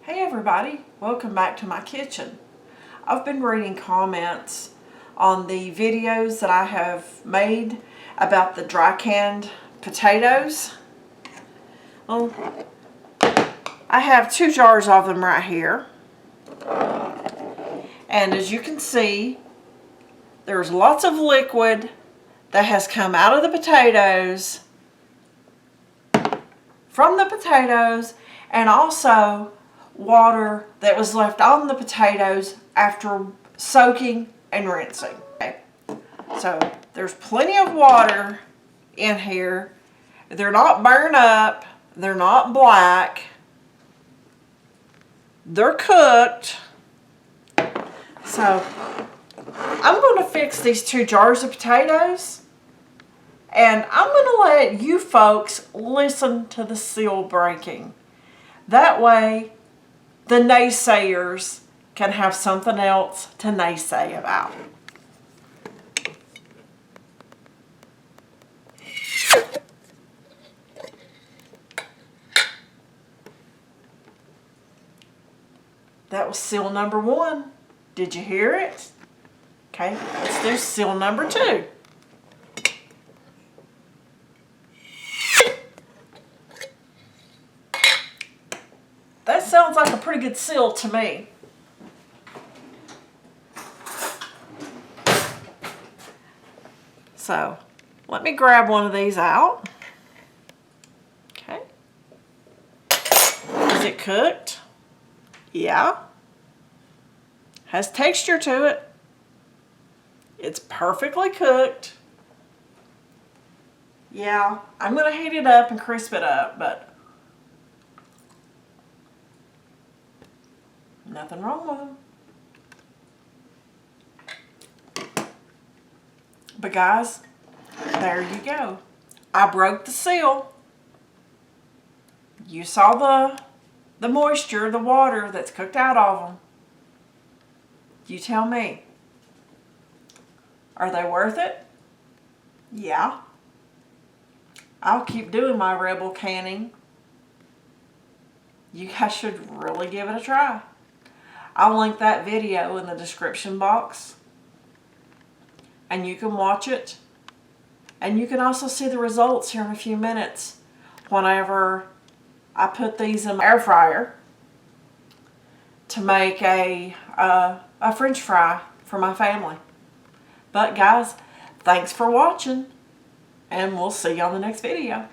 Hey everybody, welcome back to my kitchen. I've been reading comments on the videos that I have made about the dry canned potatoes. Well, I have 2 jars of them right here. And as you can see, there's lots of liquid that has come out of the potatoes, from the potatoes, and also water that was left on the potatoes after soaking and rinsing. Okay. So there's plenty of water in here. They're not burned up. They're not black. They're cooked. So I'm going to fix these 2 jars of potatoes, and I'm going to let you folks listen to the seal breaking. That way the naysayers can have something else to naysay about. That was seal number 1. Did you hear it? Okay, let's do seal number 2. That sounds like a pretty good seal to me. So, let me grab one of these out. Okay. Is it cooked? Yeah. Has texture to it. It's perfectly cooked. Yeah, I'm going to heat it up and crisp it up, but nothing wrong with them. But guys, there you go. I broke the seal. You saw the moisture, the water that's cooked out of them. You tell me. Are they worth it? Yeah. I'll keep doing my rebel canning. You guys should really give it a try. I'll link that video in the description box, and you can watch it, and you can also see the results here in a few minutes whenever I put these in my air fryer to make a French fry for my family. But guys, thanks for watching, and we'll see you on the next video.